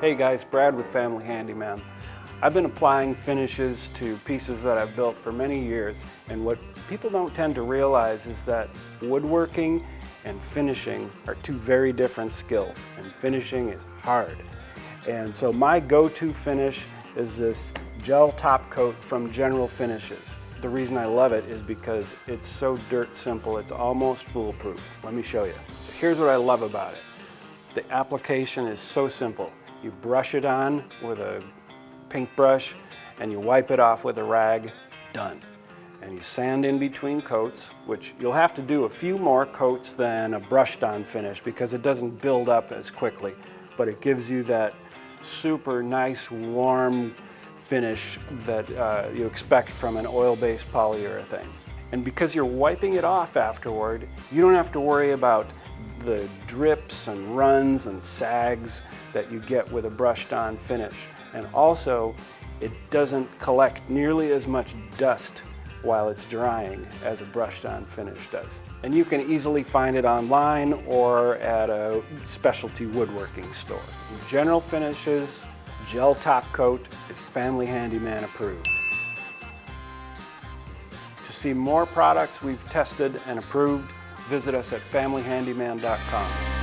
Hey guys, Brad with Family Handyman. I've been applying finishes to pieces that I've built for many years, and what people don't tend to realize is that woodworking and finishing are two very different skills, and finishing is hard. And so my go-to finish is this gel top coat from General Finishes. The reason I love it is because it's so dirt simple, it's almost foolproof. Let me show you. So here's what I love about it. The application is so simple. You brush it on with a paintbrush and you wipe it off with a rag, done. And you sand in between coats, which you'll have to do a few more coats than a brushed on finish because it doesn't build up as quickly, but it gives you that super nice warm finish that you expect from an oil-based polyurethane. And because you're wiping it off afterward, you don't have to worry about the drips and runs and sags that you get with a brushed on finish. And also, it doesn't collect nearly as much dust while it's drying as a brushed on finish does. And you can easily find it online or at a specialty woodworking store. General Finishes gel top coat is Family Handyman approved. To see more products we've tested and approved, visit us at familyhandyman.com.